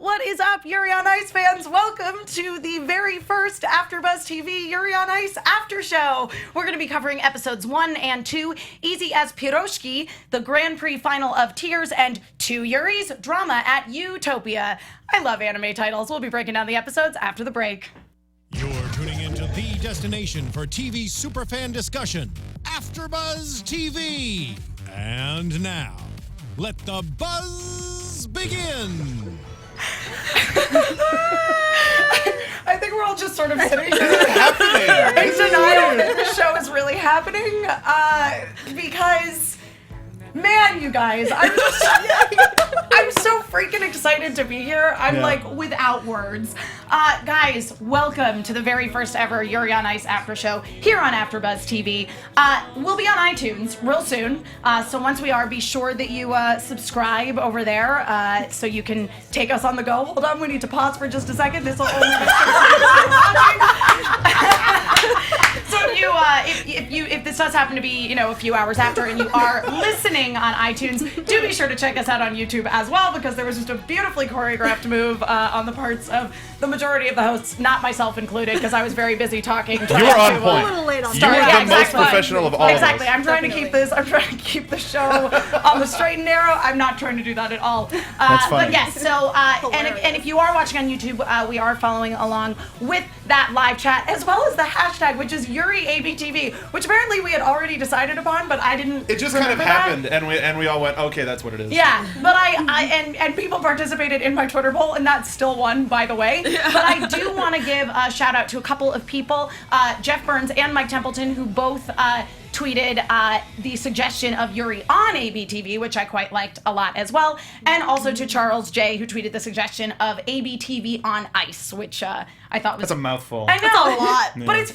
What is up, Yuri on Ice fans? Welcome to the very first AfterBuzz TV Yuri on Ice after show. We're going to be covering episodes 1 and 2, Easy as Pirozhki, the Grand Prix final of Tears, and 2 Yuris, drama at Yu-topia. I love anime titles. We'll be breaking down the episodes after the break. You're tuning into the destination for TV superfan discussion, AfterBuzz TV. And now, let the buzz begin. I think we're all just sort of sitting here. It's happening. In denial that the show is really happening, because, man, you guys, I'm so freaking excited to be here. I'm like without words. Guys, welcome to the very first ever Yuri on Ice after show here on AfterBuzz TV. We'll be on iTunes real soon. So once we are, be sure that you subscribe over there so you can take us on the go. Hold on, we need to pause for just a second. This will only be So if this does happen to be, a few hours after and you are listening on iTunes, do be sure to check us out on YouTube as well, because there was just a beautifully choreographed move on the parts of the majority of the hosts, not myself included, because I was very busy talking. You were on point. A little late on You were the most professional of all Exactly. of us. I'm trying to keep the show on the straight and narrow. I'm not trying to do that at all. That's funny. But yes, so and if you are watching on YouTube, we are following along with that live chat as well as the hashtag, which is YuriABTV, which apparently we had already decided upon, but I didn't. It just kind of happened, and we all went, okay, that's what it is. Yeah, but and people participated in my Twitter poll, and that still won, by the way. But I do want to give a shout out to a couple of people, Jeff Burns and Mike Templeton, who both tweeted the suggestion of Yuri on ABTV, which I quite liked a lot as well, and also to Charles J, who tweeted the suggestion of ABTV on Ice, which I thought was... That's a mouthful. I know. That's a lot. But it's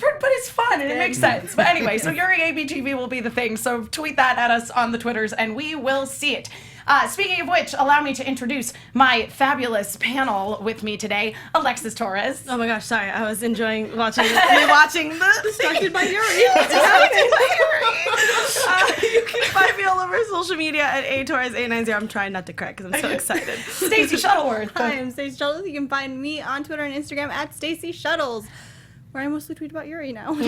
fun and it makes sense. But anyway, so Yuri ABTV will be the thing, so tweet that at us on the Twitters and we will see it. Speaking of which, allow me to introduce my fabulous panel with me today, Alexis Torres. Oh my gosh, sorry. I was enjoying watching the Distracted by Yuri. You can find me all over social media at atorres890. I'm trying not to cry because I'm so excited. Stacey Shuttleworth. Hi, I'm Stacey Shuttleworth. You can find me on Twitter and Instagram at Stacey Shuttles, where I mostly tweet about Yuri now. Mark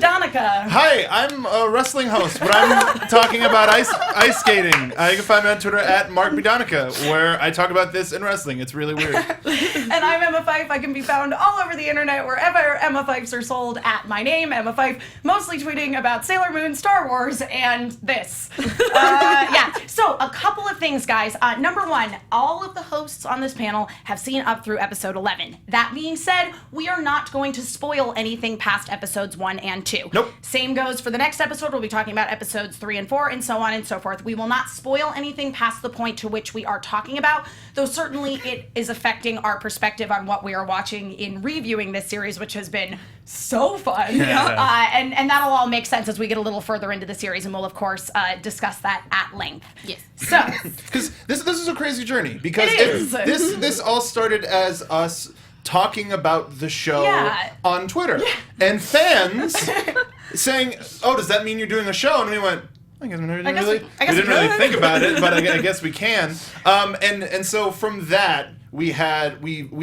Donica. Hi, I'm a wrestling host, but I'm talking about ice skating. You can find me on Twitter at MarkBDonica, where I talk about this in wrestling. It's really weird. And I'm Emma Fyffe. I can be found all over the internet wherever Emma Fyffes are sold at my name, Emma Fyffe, mostly tweeting about Sailor Moon, Star Wars, and this. So a couple of things, guys. Number one, all of the hosts on this panel have seen up through episode 11. That being said, we are not going to spoil anything past episodes 1 and 2. Nope. Same goes for the next episode. We'll be talking about episodes 3 and 4 and so on and so forth. We will not spoil anything past the point to which we are talking about, though certainly it is affecting our perspective on what we are watching in reviewing this series, which has been so fun. Yeah. And that'll all make sense as we get a little further into the series, and we'll, of course, discuss that at length. Yes. So, Because this is a crazy journey. Because It is. this all started as us talking about the show on Twitter. Yeah. And fans saying, oh, does that mean you're doing a show? And we went, I guess we didn't really think about it, but I guess we can. And so from that, we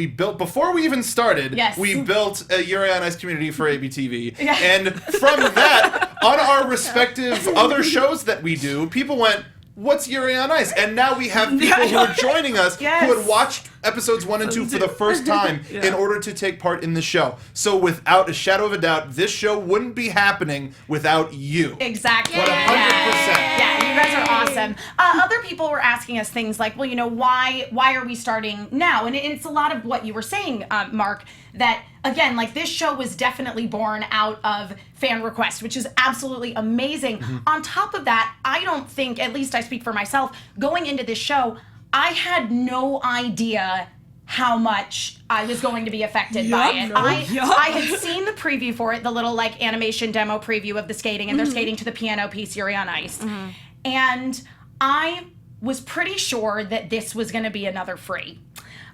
built, before we even started, we built a Yuri on Ice community for ABTV. Yeah. And from that, on our respective other shows that we do, people went, what's Yuri on Ice? And now we have people who are joining us who had watched episodes 1 and 2 for the first time in order to take part in the show. So without a shadow of a doubt, this show wouldn't be happening without you. Exactly. 100%. Yeah, you guys are awesome. Other people were asking us things like, well, why are we starting now? And it's a lot of what you were saying, Mark, that, again, like, this show was definitely born out of fan request, which is absolutely amazing. Mm-hmm. On top of that, I don't think, at least I speak for myself, going into this show, I had no idea how much I was going to be affected by it. I had seen the preview for it, the little like animation demo preview of the skating, and they're skating to the piano piece Yuri on Ice. Mm-hmm. And I was pretty sure that this was going to be another free.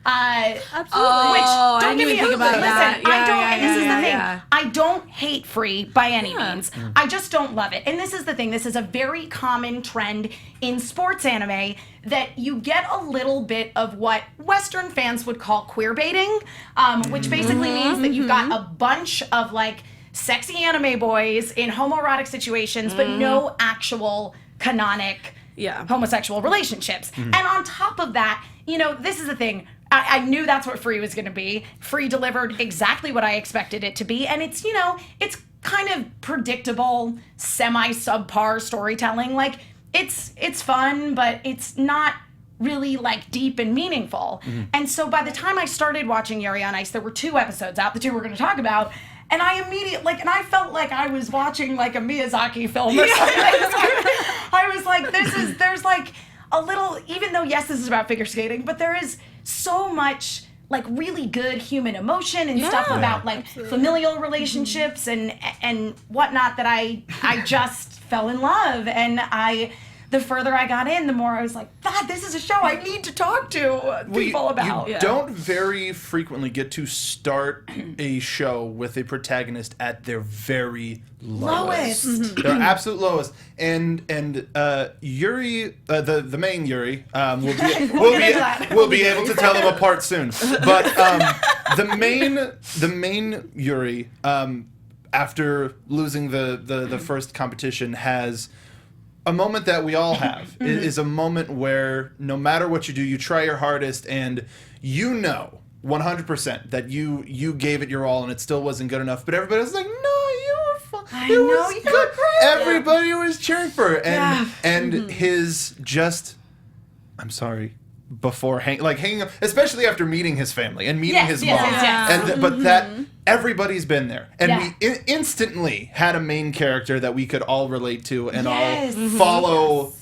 Absolutely. Oh, Which I didn't even think about that. Listen, I don't. Yeah, and this is the yeah, thing. yeah. I don't hate Free by any means. I just don't love it. And this is the thing. This is a very common trend in sports anime that you get a little bit of what Western fans would call queer baiting, which basically means that you've got a bunch of like sexy anime boys in homoerotic situations, but no actual canonic homosexual relationships. And on top of that, you know, this is the thing. I knew that's what Free was going to be. Free delivered exactly what I expected it to be. And it's, you know, it's kind of predictable, semi-subpar storytelling. Like, it's fun, but it's not really, like, deep and meaningful. And so by the time I started watching Yuri on Ice, there were 2 episodes out, the 2 we're going to talk about. And I immediately, like, and I felt like I was watching, like, a Miyazaki film or something. I was like, there's, like, a little, even though, yes, this is about figure skating, but there is so much, like, really good human emotion and stuff about, like, familial relationships and whatnot that I just fell in love. And the further I got in, the more I was like, God, this is a show I need to talk to people about. You don't very frequently get to start a show with a protagonist at their very lowest. Their absolute lowest. And Yuri, the main Yuri, we'll be able to tell them apart soon. But the main Yuri, after losing the first competition, has a moment that we all have. It is a moment where no matter what you do, you try your hardest, and you know 100% that you gave it your all and it still wasn't good enough. But everybody was like, no, you were fine. It was good. Everybody was cheering for her. And his just, I'm sorry, before hanging up, especially after meeting his family and meeting his mom. And but that everybody's been there, and we instantly had a main character that we could all relate to and all follow,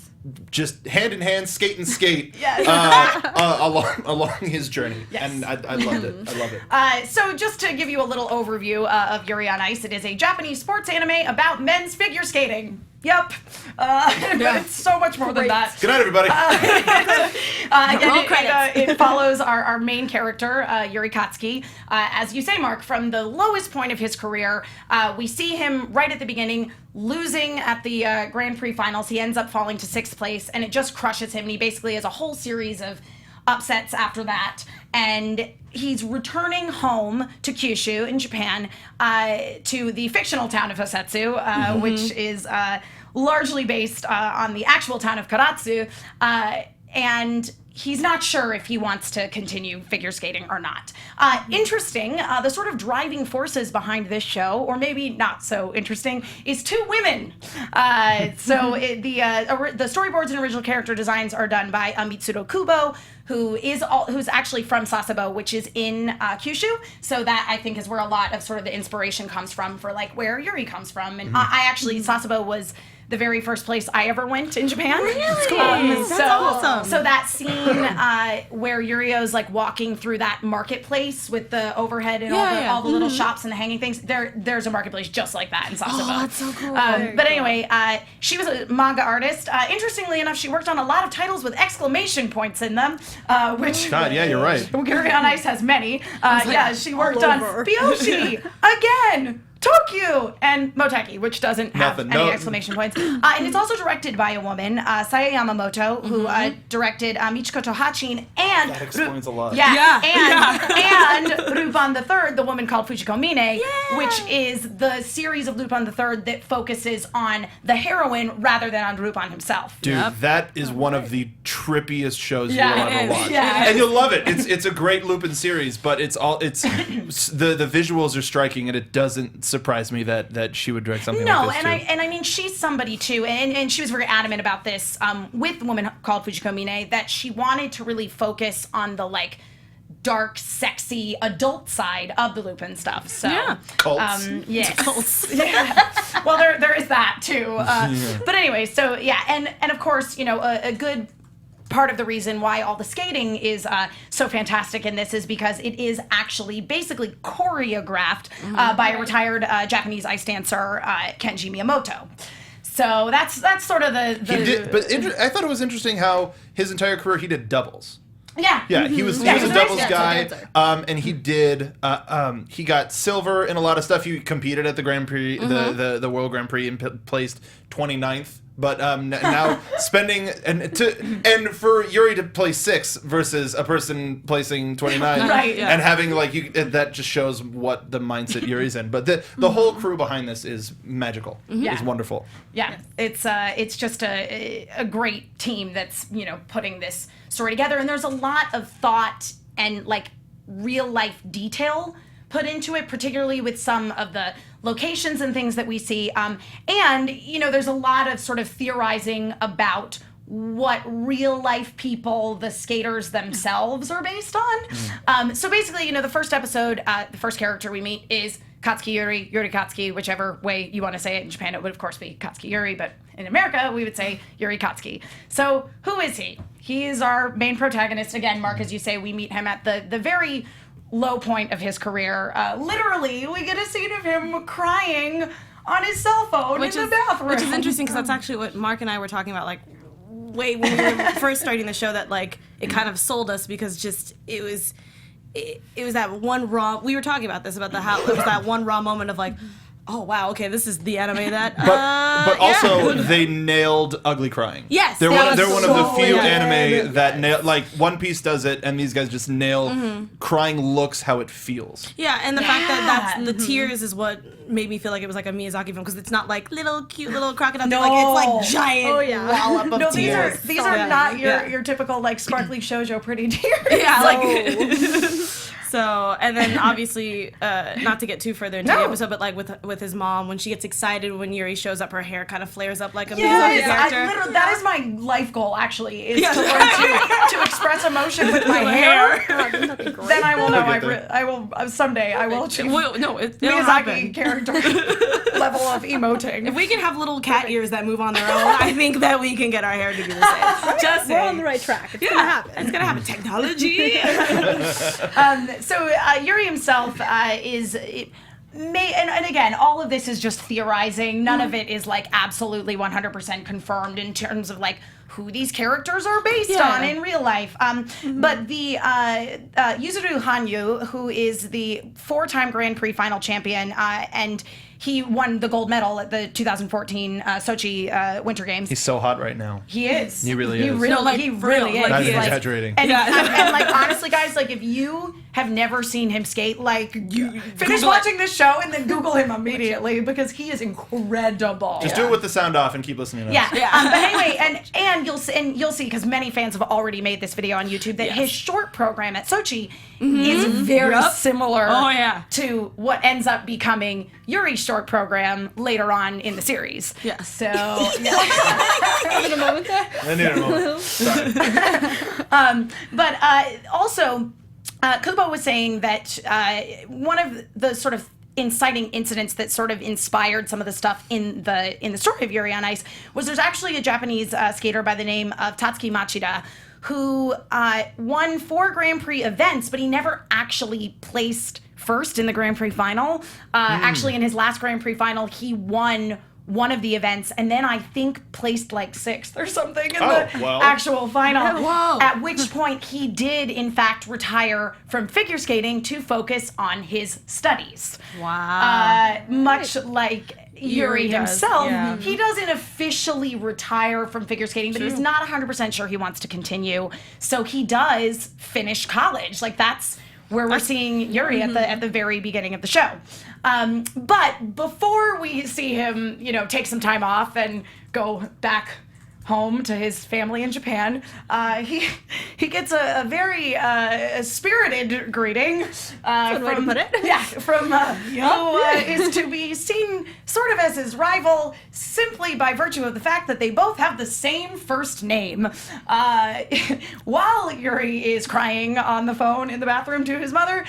just hand in hand, skate and skate along his journey. And I loved it. I love it. So just to give you a little overview of Yuri on Ice, it is a Japanese sports anime about men's figure skating. Yep. But it's so much more than that. Good night, everybody. It follows our main character, Yuri Katsuki. As you say, Mark, from the lowest point of his career, we see him right at the beginning losing at the Grand Prix finals. He ends up falling to 6th place, and it just crushes him. And he basically has a whole series of upsets after that. And he's returning home to Kyushu in Japan, to the fictional town of Hosetsu, which is largely based on the actual town of Karatsu. And he's not sure if he wants to continue figure skating or not. Interesting, the sort of driving forces behind this show, or maybe not so interesting, is 2 women. The storyboards and original character designs are done by Mitsuro Kubo, who's actually from Sasebo, which is in Kyushu. So that, I think, is where a lot of sort of the inspiration comes from for, like, where Yuri comes from. And I actually, Sasebo was the very first place I ever went in Japan. Really? That's awesome. So that scene where Yurio's, like, walking through that marketplace with the overhead and all the little shops and the hanging things, there's a marketplace just like that in Sasebo. Oh, that's so cool. But anyway, she was a manga artist. Interestingly enough, she worked on a lot of titles with exclamation points in them, which... God, yeah, you're right. Yuri on Ice has many. She worked on Byoshi, again, Tokyo, and Moteki, which doesn't have any exclamation points. And it's also directed by a woman, Saya Yamamoto, who directed Michiko to Hachin and... That explains a lot. And Lupin the Third, the woman called Fujiko Mine, which is the series of Lupin the Third that focuses on the heroine rather than on Lupin himself. Dude, that is one of the trippiest shows you'll ever watch. And you'll love it. It's a great Lupin series, but the visuals are striking, and it doesn't surprise me that she would direct something like this. No, and I mean, she's somebody too, and she was very adamant about this with the woman called Fujiko Mine, that she wanted to really focus on the, like, dark, sexy adult side of the Lupin stuff. So cults. Cults. Well, there is that too. But anyway, so and of course, you know, a good part of the reason why all the skating is so fantastic in this is because it is actually basically choreographed by a retired Japanese ice dancer, Kenji Miyamoto. So that's sort of the He did, but I thought it was interesting how his entire career he did doubles. Yeah, he was a doubles guy, and he did. He got silver in a lot of stuff. He competed at the Grand Prix, the World Grand Prix, and placed 29th. But now spending and for Yuri to place 6 versus a person placing 29, right? And having that just shows what the mindset Yuri's in. But the whole crew behind this is magical. It's wonderful. Yeah, it's just a great team that's putting this story together, and there's a lot of thought and real life detail put into it, particularly with some of the locations and things that we see. And there's a lot of sort of theorizing about what real life people, the skaters themselves, are based on. So basically, the first episode, the first character we meet is Katsuki Yuri, Yuri Katsuki, whichever way you want to say it. In Japan, it would of course be Katsuki Yuri, but in America, we would say Yuri Katsuki. So who is he? He is our main protagonist. Again, Mark, as you say, we meet him at the very low point of his career. Literally, we get a scene of him crying on his cell phone in the bathroom. Which is interesting because that's actually what Mark and I were talking about, when we were first starting the show, that it kind of sold us because it was that one raw. We were talking about this about how it was that one raw moment of oh wow, okay, this is the anime that. But also they nailed ugly crying. Yes, they're one of the few anime that nail. One Piece does it, and these guys just nail crying looks how it feels. Yeah, and the fact that that's the tears is what made me feel like it was like a Miyazaki film, because it's not little cute little crocodile. No. It's giant wallop of tears. These are not your typical sparkly shoujo pretty tears. Yeah, So, and then obviously, not to get too further into the episode, but with his mom, when she gets excited when Yuri shows up, her hair kind of flares up like a Miyazaki character. That is my life goal, actually, is to learn to express emotion with my hair. Then I will know. I will someday. I will achieve Miyazaki character level of emoting. If we can have little cat ears that move on their own, I think that we can get our hair to do the same. Just we're on the right track. It's gonna happen. It's gonna happen. Technology. So Yuri himself is. And again, all of this is just theorizing. None of it is absolutely 100% confirmed in terms of who these characters are based on in real life. But the Yuzuru Hanyu, who is the 4-time Grand Prix final champion, and he won the gold medal at the 2014 Sochi Winter Games. He's so hot right now. He is. He really is. He really is. Not even exaggerating. And honestly, guys, if you have never seen him skate, you finish watching this show and then Google him immediately, because he is incredible. Just do it with the sound off and keep listening to us. Yeah. But anyway, and you'll see, because many fans have already made this video on YouTube, that his short program at Sochi is very similar to what ends up becoming Yuri's short program later on in the series. Yeah. So I need a moment there. I need a moment. Sorry. But also, Kubo was saying that one of the sort of inciting incidents that sort of inspired some of the stuff in the story of Yuri on Ice was there's actually a Japanese skater by the name of Tatsuki Machida who won 4 Grand Prix events, but he never actually placed first in the Grand Prix final. Actually, in his last Grand Prix final, he won one of the events, and then I think placed 6th or something in the actual final. Whoa. At which point he did, in fact, retire from figure skating to focus on his studies. Wow. Much like Yuri himself, yeah. he doesn't officially retire from figure skating, but he's not 100% sure he wants to continue. So he does finish college. That's where we're seeing Yuri at the very beginning of the show. But before we see him, take some time off and go back home to his family in Japan, he gets a very spirited greeting Good way to put it. Yeah, from who is to be seen sort of as his rival simply by virtue of the fact that they both have the same first name. While Yuri is crying on the phone in the bathroom to his mother,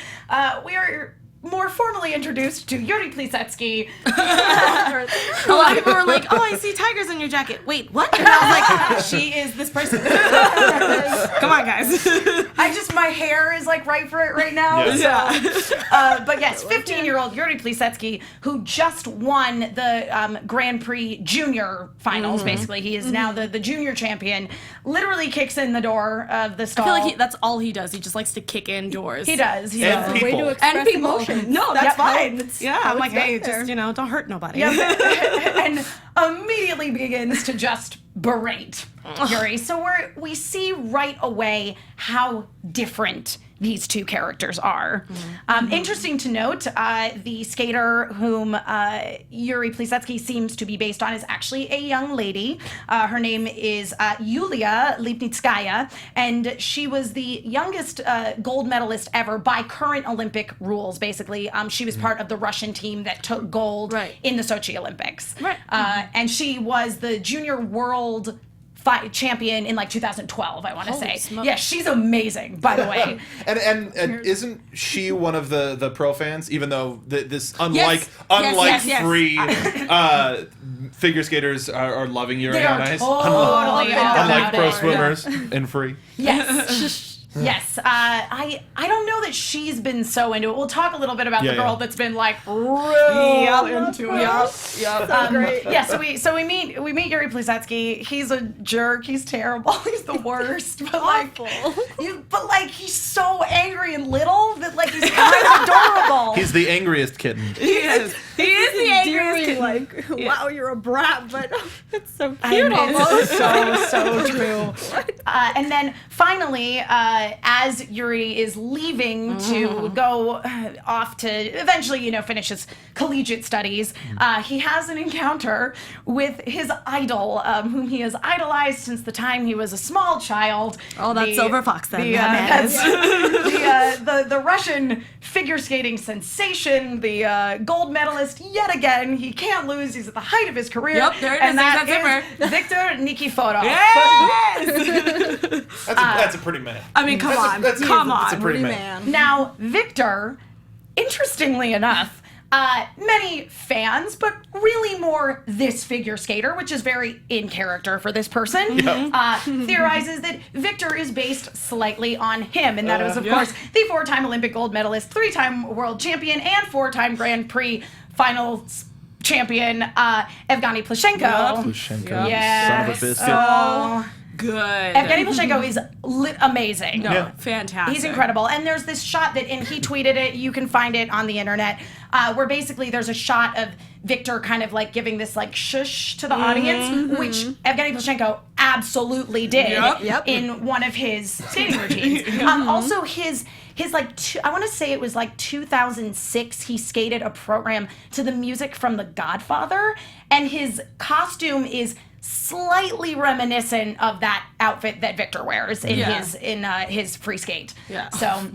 we are more formally introduced to Yuri Plisetski. A lot of people were like, "Oh, I see tigers on your jacket." Wait, what? And I was like, "She is this person." Come on, guys. My hair is like right for it right now. Yes. So, but yes, 15-year-old Yuri Plisetski, who just won the Grand Prix Junior finals. Basically, he is now the junior champion. Literally kicks in the door of the stall. I feel like that's all he does. He just likes to kick in doors. He does. He And does. people. Way to express And people. emotions. No, that's Yep. fine. That's Yeah, how I'm like, it's hey, done there. just, don't hurt nobody. and immediately begins to just berate Yuri. So we see right away how different these two characters are. Interesting to note, the skater whom Yuri Plisetski seems to be based on is actually a young lady. Her name is Yulia Lipnitskaya, and she was the youngest gold medalist ever by current Olympic rules, basically. She was part of the Russian team that took gold in the Sochi Olympics. Right. And she was the junior world champion in like 2012, I want to say. Smokes. Yeah, she's amazing, by the way. And isn't she one of the pro fans? Even though this Yes. Yes. free figure skaters are loving Yuri They on are ice, totally unlike about pro it. swimmers in free. Yes. Yes, I don't know that she's been so into it. We'll talk a little bit about the girl that's been like real into it. Great. Yeah, so we meet Yuri Plisetski. He's a jerk. He's terrible. He's the worst. But like he's so angry and little that like he's kind of adorable. He's the angriest kitten. He is. He is the angriest kid. Like, wow, you're a brat, but it's so I cute mean, almost. it's so true. And then finally, as Yuri is leaving to go off to eventually, finish his collegiate studies, he has an encounter with his idol, whom he has idolized since the time he was a small child. Oh, that's Silver Fox then. The Russian figure skating sensation, the gold medalist yet again. He can't lose. He's at the height of his career. Yep, there it is. And that There's that is Viktor Nikiforov. Yes! That's a pretty man. I mean, come on. That's a pretty Pretty man. man. Now, Viktor, interestingly enough, many fans, but really more this figure skater, which is very in character for this person, theorizes that Viktor is based slightly on him, and that was, of course, the 4-time Olympic gold medalist, 3-time world champion, and 4-time Grand Prix finals champion, Evgeny Plushenko. Plushenko, Yes. son of a biscuit. So, Good. Evgeny Plushenko is amazing. No, fantastic. He's incredible. And there's this shot that, and he tweeted it, you can find it on the internet, where basically there's a shot of Viktor kind of like giving this like shush to the audience, which Evgeny Plushenko absolutely did in one of his skating routines. Also his like, I want to say it was like 2006, he skated a program to the music from The Godfather, and his costume is slightly reminiscent of that outfit that Viktor wears in his free skate. Yeah. So,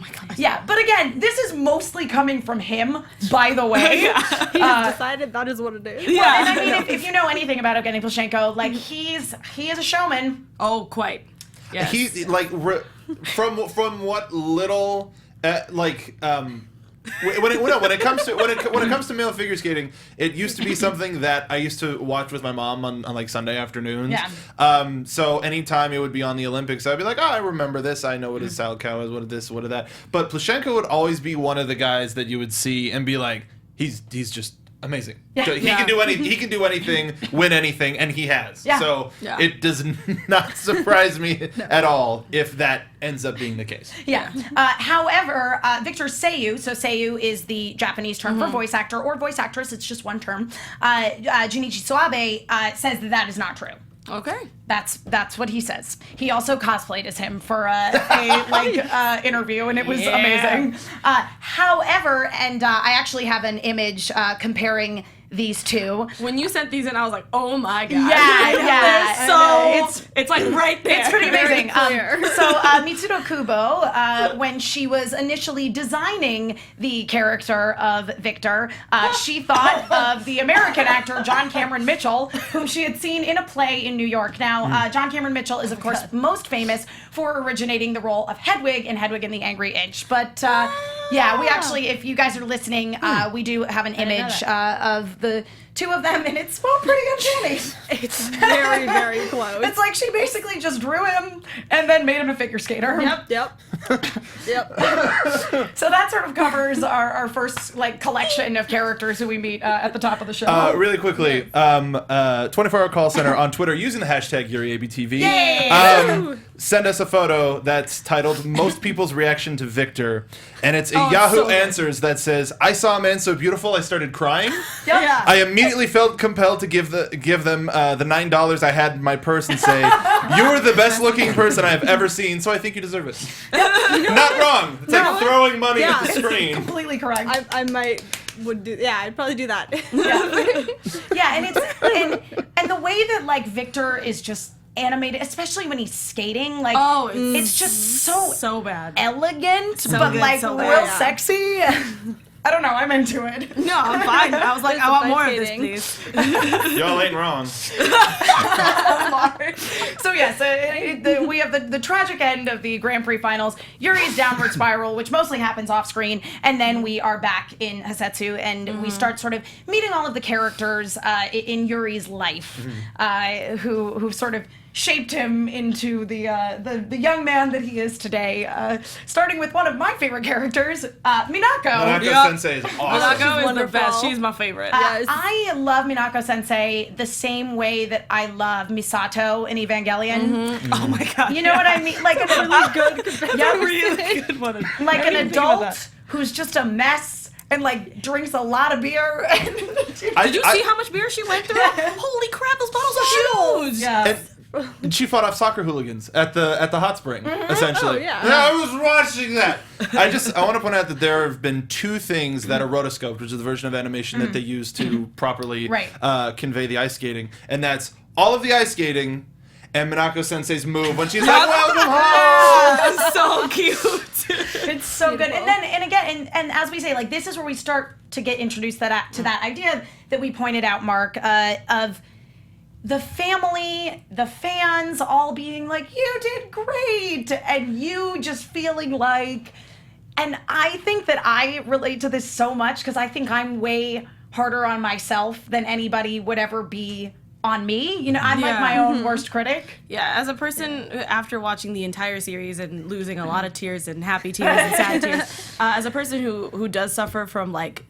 but again, this is mostly coming from him, by the way. He has decided that is what it is. Well, and I mean, if you know anything about Evgeny Plushenko, like he is a showman. Oh, quite. Yes. He like from what little when it comes to male figure skating, it used to be something that I used to watch with my mom on like Sunday afternoons. Yeah. So anytime it would be on the Olympics, I'd be like, oh, I remember this. I know what a salad cow is. What is this? What is that? But Plushenko would always be one of the guys that you would see and be like, he's just amazing. Yeah. So he can do he can do anything, win anything, and he has. Yeah. So it does not surprise me at all if that ends up being the case. Yeah. However, Viktor Seiyu, so Seiyu is the Japanese term for voice actor or voice actress, it's just one term. Junichi Soabe says that is not true. Okay. That's what he says. He also cosplayed as him for a interview, and it was amazing. However, and I actually have an image comparing these two. When you sent these in, I was like, oh my god. Yeah. So it's like right there. It's pretty amazing. clear. So Mitsudo Kubo, when she was initially designing the character of Viktor, she thought of the American actor John Cameron Mitchell, whom she had seen in a play in New York. Now, John Cameron Mitchell is, of course, most famous for originating the role of Hedwig in Hedwig and the Angry Inch. But Yeah, we actually, if you guys are listening, we do have an image of the two of them, and it's pretty uncanny. It's very, very close. It's like she basically just drew him and then made him a figure skater. Yep. So that sort of covers our first like collection of characters who we meet at the top of the show. Really quickly, 24-hour call center on Twitter using the hashtag YuriABTV. Yay! Send us a photo that's titled "Most People's Reaction to Victor," and it's a Oh, it's Yahoo so good. Answers that says, "I saw a man so beautiful I started crying. Yeah. I immediately felt compelled to give them the $9 I had in my purse and say, you are the best looking person I have ever seen, so I think you deserve it." Not wrong. It's like throwing money at the screen. Completely correct. I'd probably do that. Yeah, and the way that like Victor is just animated, especially when he's skating, like it's just so bad. elegant, So but good, like so real bad. sexy. I don't know, I'm into it. No, I'm fine. I was like, There's I want some more of skating. this, please. Y'all ain't wrong. So yes, we have the tragic end of the Grand Prix finals, Yuri's downward spiral, which mostly happens off screen, and then we are back in Hasetsu, and we start sort of meeting all of the characters in Yuri's life, who sort of shaped him into the young man that he is today. Starting with one of my favorite characters, Minako. Monaco Sensei is awesome. Minako is the wonderful. best. She's my favorite. Yes. I love Minako Sensei the same way that I love Misato in Evangelion. Oh my god. You know what I mean? Like a really good, really good one. like an didn't think about adult that. who's just a mess and like drinks a lot of beer. Did you see how much beer she went through? Holy crap, those bottles are huge. Yeah. And she fought off soccer hooligans at the hot spring, essentially. Oh, yeah. I was watching that. I want to point out that there have been two things that are rotoscoped, which is the version of animation that they use to properly convey the ice skating, and that's all of the ice skating and Minako Sensei's move when she's like, "Welcome home." That's so cute. It's so good. And again, as we say, like this is where we start to get introduced to that idea that we pointed out, Mark, of the family, the fans all being like, you did great, and you just feeling like, and I think that I relate to this so much because I think I'm way harder on myself than anybody would ever be on me. You know, I'm like my own worst critic. Yeah, as a person, after watching the entire series and losing a lot of tears and happy tears and sad tears, as a person who does suffer from like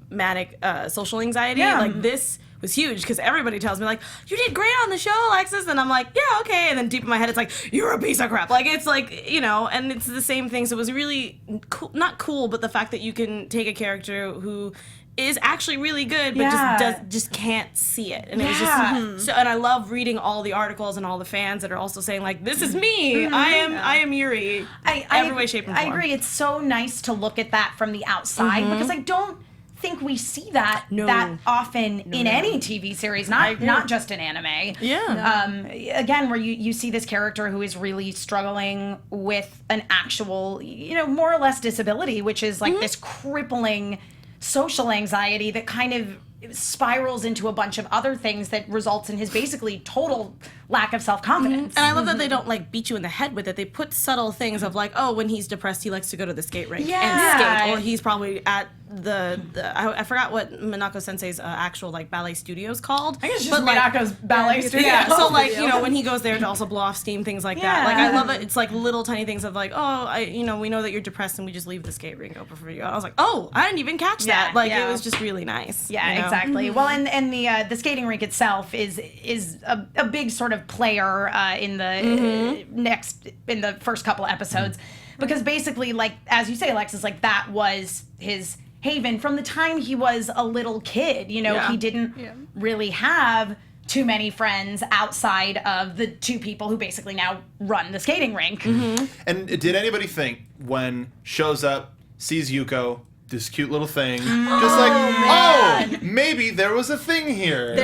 manic social anxiety, like this was huge because everybody tells me like, you did great on the show, Alexis, and I'm like, yeah, okay, and then deep in my head it's like, you're a piece of crap. Like it's like, you know, and it's the same thing. So it was really cool, not cool, but the fact that you can take a character who is actually really good, but just can't see it, and it was just so. And I love reading all the articles and all the fans that are also saying like, "This is me. I am Yuri." Every way, shape, and form. I agree. It's so nice to look at that from the outside because I don't think we see that that often in any TV series, not just in anime. Yeah. Again, where you see this character who is really struggling with an actual, you know, more or less disability, which is like this crippling social anxiety that kind of spirals into a bunch of other things that results in his basically total lack of self-confidence. And I love that they don't like beat you in the head with it. They put subtle things of like, oh, when he's depressed, he likes to go to the skate rink and skate, or he's probably at I forgot what Minako Sensei's actual like ballet studio is called. I guess it's just Minako's ballet studio. Yeah, so like, you know, when he goes there to also blow off steam, things like that. Like I love it. It's like little tiny things of like, oh, we know that you're depressed and we just leave the skate rink open for you. And I was like, oh, I didn't even catch that. Like it was just really nice. Yeah, you know? exactly. Well, and the skating rink itself is a big sort of player in the first couple episodes, because basically, like as you say, Alexis, like that was his haven from the time he was a little kid. You know, he didn't really have too many friends outside of the two people who basically now run the skating rink. And did anybody think when shows up, sees Yuko, this cute little thing, just like, maybe there was a thing here.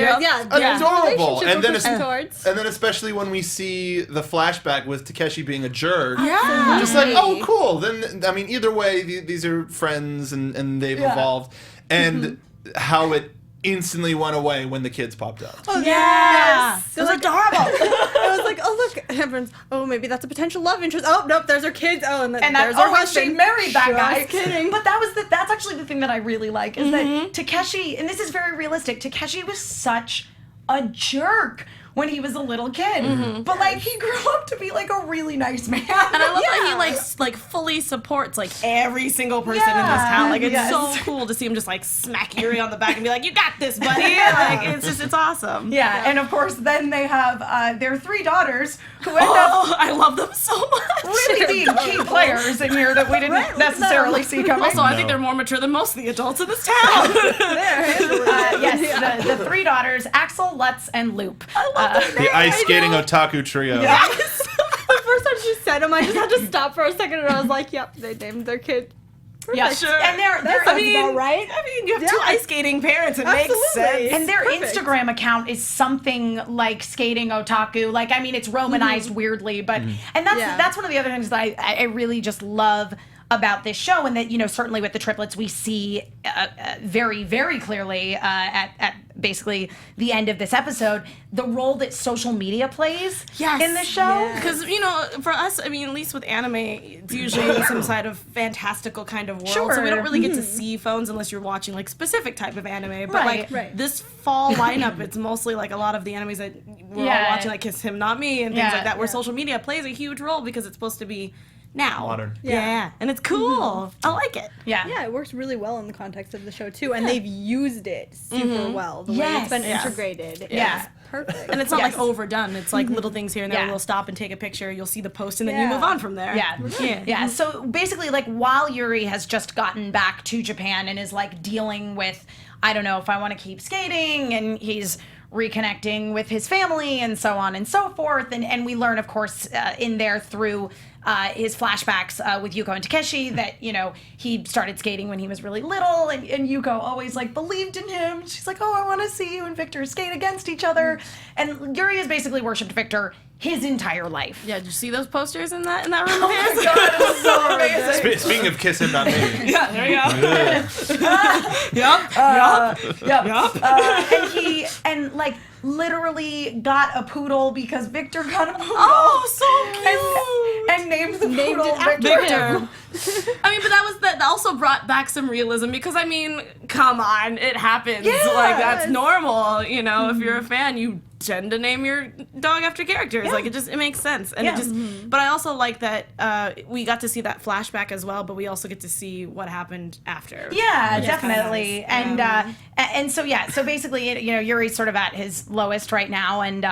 Adorable. And then especially when we see the flashback with Takeshi being a jerk, just like, oh, cool. Then, I mean, either way, these are friends and they've evolved. And how it instantly went away when the kids popped up. Oh, Yeah. yes. It was adorable. I was like, oh, look. And everyone's, oh, maybe that's a potential love interest. Oh, nope, there's her kids. Oh, and then there's her husband. She married that guy. Just kidding. But that's actually the thing that I really like is that Takeshi, and this is very realistic, Takeshi was such a jerk when he was a little kid. But like he grew up to be like a really nice man. And I love that he like fully supports like every single person in this town. Like it's so cool to see him just like smack Yuri on the back and be like, "You got this, buddy!" Like it's awesome. Yeah, and of course then they have their 3 daughters who end up I love them so much. really being key players in here that we didn't necessarily see coming. Also, I think they're more mature than most of the adults in this town. Yes, the 3 daughters, Axel, Lutz, and Loop. The ice skating otaku trio. The first time she said them, I just had to stop for a second, and I was like, "Yep, they named their kid." Perfect. Yeah, sure. And they're about right. I mean, you have 2 ice skating parents. It makes Absolutely. sense. and their Perfect. Instagram account is something like skating otaku. Like, I mean, it's romanized weirdly, but and that's one of the other things that I really just love about this show, and that, you know, certainly with the triplets we see very, very clearly at basically the end of this episode, the role that social media plays in this show. Because, you know, for us, I mean, at least with anime, it's usually in some side of fantastical kind of world. Sure. So we don't really get to see phones unless you're watching, like, specific type of anime. But, Right. this fall lineup, it's mostly, like, a lot of the animes that we're all watching, like Kiss Him, Not Me, and things like that, where social media plays a huge role because it's supposed to be now. Modern. Yeah. And it's cool. I like it. Yeah. It works really well in the context of the show too, and they've used it super well. The way it's been integrated, Yeah. is perfect. And it's not like overdone. It's like little things here and there. Yeah. We'll stop and take a picture. You'll see the post, and then you move on from there. Yeah. So basically, like, while Yuri has just gotten back to Japan and is like dealing with, I don't know if I want to keep skating, and he's reconnecting with his family and so on and so forth, and we learn, of course, in there through his flashbacks with Yuko and Takeshi that, you know, he started skating when he was really little, and Yuko always like believed in him. She's like, oh, I want to see you and Viktor skate against each other, and Yuri has basically worshipped Viktor his entire life. Yeah, did you see those posters in that room? Oh my god, it was so amazing. Speaking of Kiss Him, Not Me. Yeah, there you go. And he like literally got a poodle because Viktor got a poodle. Oh, so cute. And named the poodle it Viktor. I mean, but that also brought back some realism because, I mean, come on, it happens. Yes. Like, that's normal. You know, if you're a fan, you tend to name your dog after characters. Like, it makes sense. And it just, but I also like that we got to see that flashback as well, but we also get to see what happened after. Yeah, definitely. And so basically, you know, Yuri's sort of at his lowest right now, and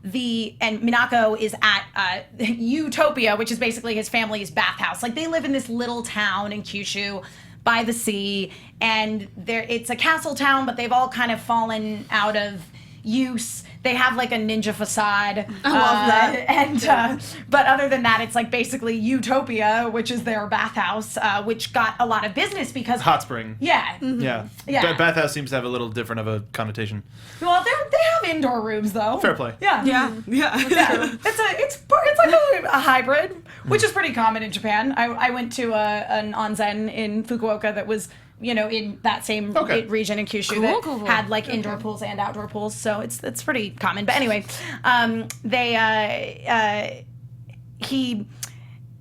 Minako is at Yu-topia, which is basically his family's bathhouse. Like, they live in this little town in Kyushu by the sea, and it's a castle town, but they've all kind of fallen out of use. They have like a ninja facade. I love that. And but other than that, it's like basically Yu-topia, which is their bathhouse, which got a lot of business because Hot spring. Yeah. Yeah. Yeah. Bathhouse seems to have a little different of a connotation. Well, they have indoor rooms though. Fair play. Yeah. Yeah. It's like a hybrid, which is pretty common in Japan. I went to an onsen in Fukuoka that was, you know, in that same region in Kyushu that had like indoor pools and outdoor pools, so it's pretty common. But anyway,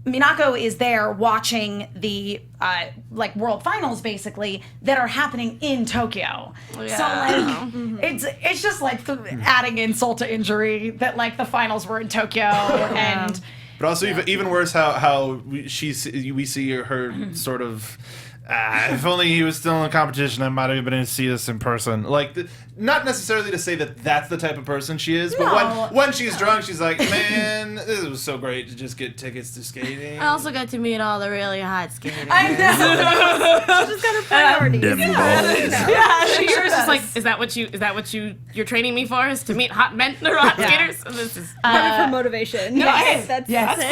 Minako is there watching the like world finals basically that are happening in Tokyo. Yeah. So like it's just like adding insult to injury that like the finals were in Tokyo and. But also even worse how we see her sort of. If only he was still in the competition, I might have been able to see this in person. Like, not necessarily to say that that's the type of person she is, but when she's drunk, she's like, man, this was so great to just get tickets to skating. I also got to meet all the really hot skaters. I know. She just got her priorities. Yeah, she was just like, is that what you're training me for? Is to meet hot men or hot skaters? This is Perfect for motivation. Yes. That's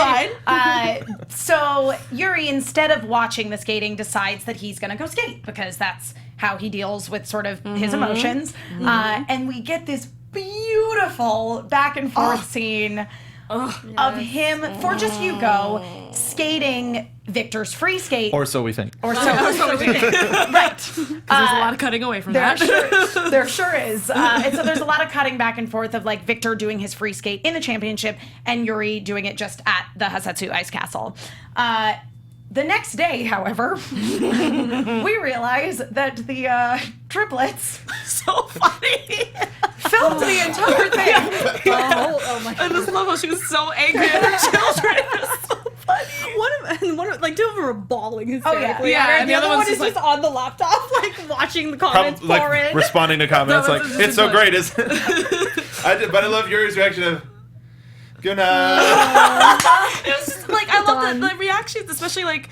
fine. So Yuri, instead of watching the skating, decides that he's going to go skate because that's how he deals with sort of his emotions. And we get this beautiful back and forth scene of him, for just Yuko, skating Viktor's free skate. Or so we think. Or so we think. Right. There's a lot of cutting away from that. There sure is. And so there's a lot of cutting back and forth of like Viktor doing his free skate in the championship and Yuri doing it just at the Hasetsu Ice Castle. The next day, however, we realize that the triplets So funny. filmed the entire thing. Oh my I just love how she was so angry at her children. It was so funny. One of like two of them are bawling hysterically. Yeah, and the other one is just on the laptop, like watching the comments pour in. Responding to comments No, like, it's it's so funny. great, isn't it? But I love Yuri's reaction of, good night. It was just, like, I love the reactions, especially like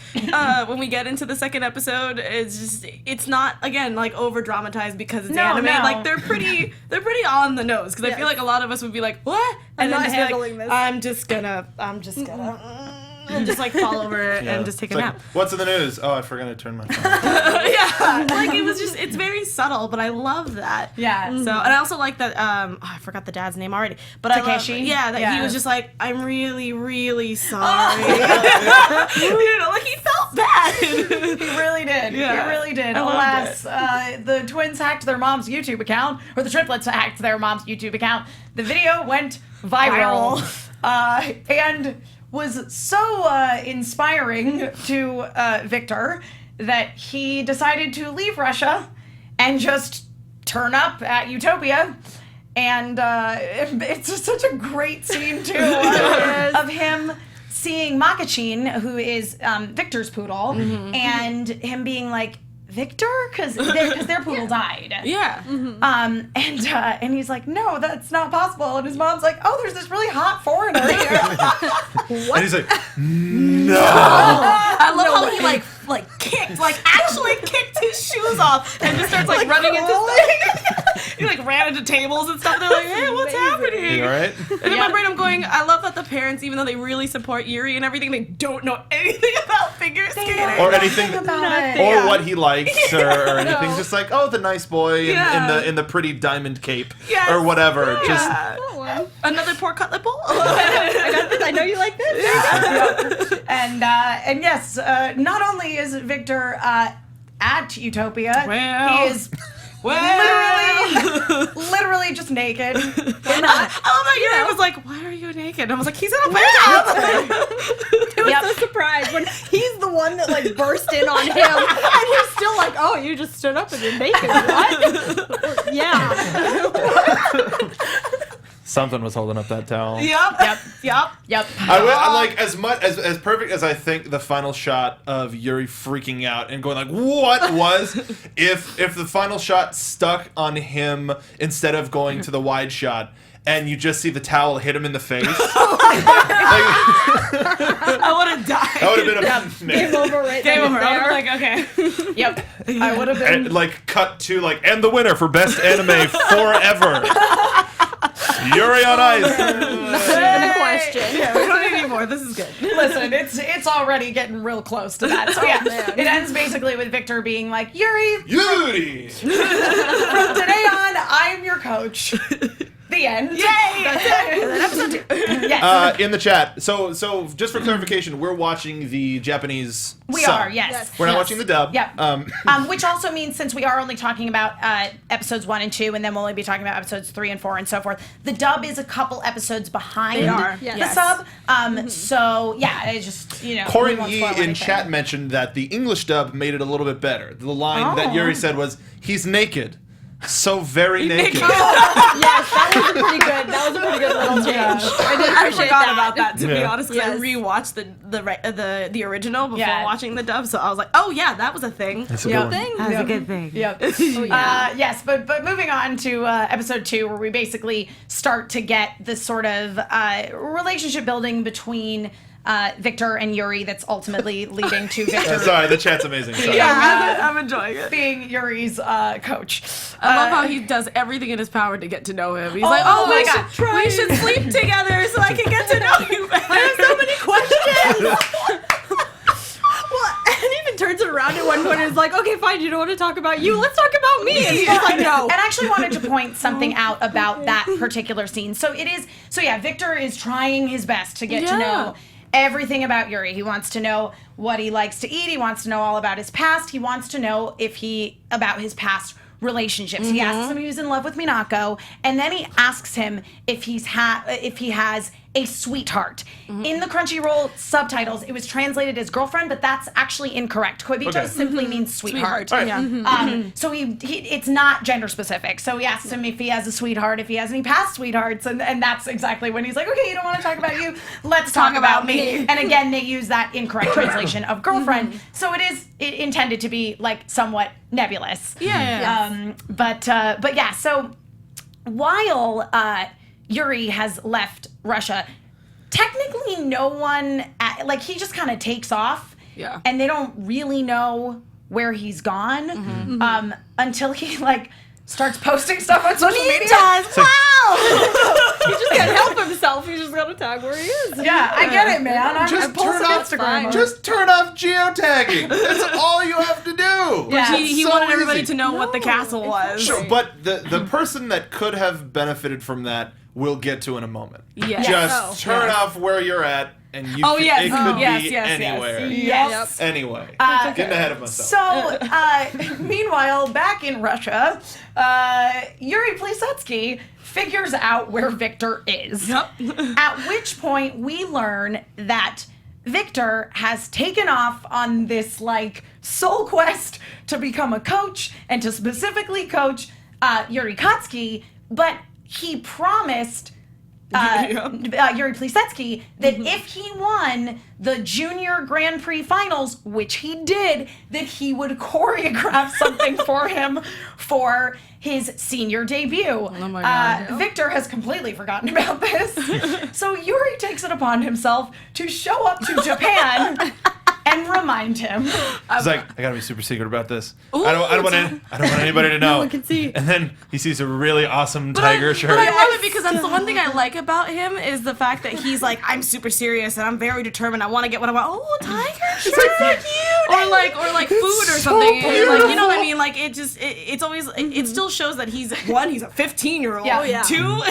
when we get into the second episode. It's not, again, like over dramatized because it's anime. no. Like they're pretty on the nose because I feel like a lot of us would be like, what? I'm not just be like, handling this. I'm just gonna and just like fall over and just take a It's nap. like, what's in the news? Oh, I forgot to turn my phone. Yeah, like it was just, it's very subtle, but I love that. Yeah. So, and I also like that, I forgot the dad's name already, but Takeshi? he was just like, I'm really, really sorry. You know, like he felt bad. He really did. Yeah. He really did. I loved Alas, the twins hacked their mom's YouTube account, or the triplets hacked their mom's YouTube account. The video went viral. And was so inspiring to Viktor that he decided to leave Russia and just turn up at Yu-topia. And it's just such a great scene, too, of him seeing Makachin, who is Viktor's poodle, and him being like, Viktor? Because their poodle died. Yeah. And he's like, no, that's not possible. And his mom's like, oh, there's this really hot foreigner here. And he's like, no. I love how he like kicked, like actually kicked his shoes off and just starts like running into he like ran into tables and stuff. They're like, hey, what's happening? You all right? And in my brain, I'm going, I love that the parents, even though they really support Yuri and everything, they don't know anything about figure skating. Or anything about it. or what he likes or anything. Just like, oh, the nice boy in the pretty diamond cape Yes. or whatever. Just Another poor cutlet bowl. I got this. I know you like this. And yes, not only is Viktor at Yu-topia, Well. he is literally just naked. I love that Yuri was like, why are you naked? And I was like, he's in a pants. It was so surprised when he's the one that like burst in on him, and he's still like, "Oh, you just stood up and you're naked, what?" Yeah. something was holding up that towel. Yep. I like as much as perfect as I think the final shot of Yuri freaking out and going like, "What was?" if the final shot stuck on him instead of going to the wide shot, and you just see the towel hit him in the face. I would have died. That would have been a Game over right Game then over. and I there. was like, okay. Yep. I would have been. And, like, cut to like, and the winner for best anime forever, Yuri on Ice. Not even a question. Yeah, we don't need any more. This is good. Listen, it's already getting real close to that. So yeah, it ends basically with Viktor being like, Yuri, Yuri. from today on, I am your coach. The end. Yay! That's it. Episode 2. Yes. In the chat. So just for clarification, we're watching the Japanese. We sub. are, yes. We're not Yes. watching the dub. Yep. Which also means, since we are only talking about episodes 1 and 2, and then we'll only be talking about episodes 3 and 4 and so forth, the dub is a couple episodes behind They are, the yes. sub. So yeah, it's just, you know. we Corin won't Yee spoil in anything. chat mentioned that the English dub made it a little bit better. The line that Yuri said was, "He's naked, so very naked." Yes, that was a pretty good. That was a pretty good little change. I did I appreciate forgot that. about that, to be Yeah. honest, because I Yes. rewatched the original before Yeah. watching the dub, so I was like, oh yeah, that was a thing. That's a Yeah. good one. Thing. That was a good thing. Yep. yeah. Yes, but moving on to episode 2, where we basically start to get this sort of relationship building between Viktor and Yuri that's ultimately leading to Viktor Sorry, the chat's amazing. Sorry. Yeah, I'm enjoying it. being Yuri's coach. I love how he does everything in his power to get to know him. He's Oh like, oh, my God. we should sleep together so I can get to know you better. I have so many Well, and he even turns it around at one point and is like, "Okay, fine. You don't want to talk about you. Let's talk about me." And she's like, "No." And I actually wanted to point something out about that particular scene. So yeah, Viktor is trying his best to get to know everything about Yuri. He wants to know what he likes to eat. He wants to know all about his past. He wants to know about his past relationships. He asks him if he was in love with Minako, and then he asks him if he has a sweetheart. In the Crunchyroll subtitles, it was translated as girlfriend, but that's actually incorrect. Koibito simply means sweetheart. Right. Yeah. So it's not gender specific. So he asks him if he has a sweetheart, if he has any past sweethearts, and that's exactly when he's like, okay, you don't want to talk about you, let's talk about me. And again, they use that incorrect translation of girlfriend. So it is intended to be like somewhat nebulous. But yeah, so while Yuri has left Russia, technically no one, he just kind of takes off. Yeah. And they don't really know where he's gone until he, starts posting stuff on social media. He does. Wow! He just can't help himself. He's just got to tag where he is. Yeah, I get it, man. I'm Just posting turn off Instagram. Just turn off geotagging. That's all you have to do. Yeah. He So wanted everybody easy. to know what the castle was. Sure, but the person that could have benefited from that we'll get to in a moment. Yes. Just turn off where you're at, and it could be anywhere. Yes. Anyway, getting ahead of myself. So, meanwhile, back in Russia, Yuri Plisetsky figures out where Viktor is. Yep. At which point we learn that Viktor has taken off on this soul quest to become a coach and to specifically coach Yuri Kotsky, but he promised Yuri Plisetsky that if he won the Junior Grand Prix finals, which he did, that he would choreograph something for him for his senior debut. Oh my God. Viktor has completely forgotten about this. So Yuri takes it upon himself to show up to Japan and remind him. He's like, I gotta be super secret about this. I don't want anybody to know. No one can see. And then he sees a really awesome tiger shirt. But I love it because that's the one thing I like about him is the fact that he's like, I'm super serious and I'm very determined. I want to get what I want. Oh, tiger shirt, so cute. Or like food or something. You know what I mean? It's always it still shows that he's a 15-year-old. Yeah. Oh, yeah. 2,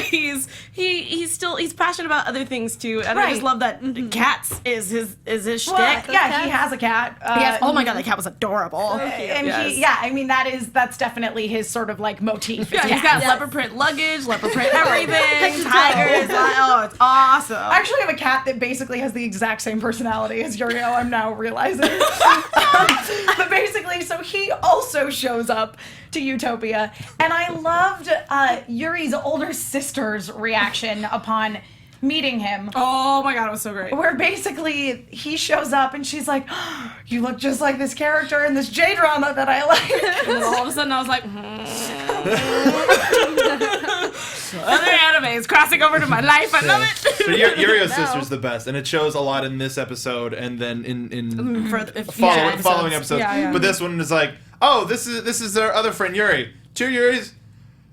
he's passionate about other things too. And I just love that cats is his shtick. Yeah, he has a cat. Oh my God, that cat was adorable. And Yes. that's definitely his sort of motif. Yeah, he's got leopard print luggage, leopard print everything, tigers. It's awesome. I actually have a cat that basically has the exact same personality as Yuri. I'm now realizing. But basically, so he also shows up to Yu-topia, and I loved Yuri's older sister's reaction upon meeting him. Oh my God, it was so great. Where basically he shows up and she's like, oh, you look just like this character in this J-drama that I like. And then all of a sudden I was like, other animes crossing over to my life. I love it. So Yurio's sister's the best, and it shows a lot in this episode and then in following episodes. Yeah. But this one is like, oh, this is their other friend Yuri. 2 Yuris?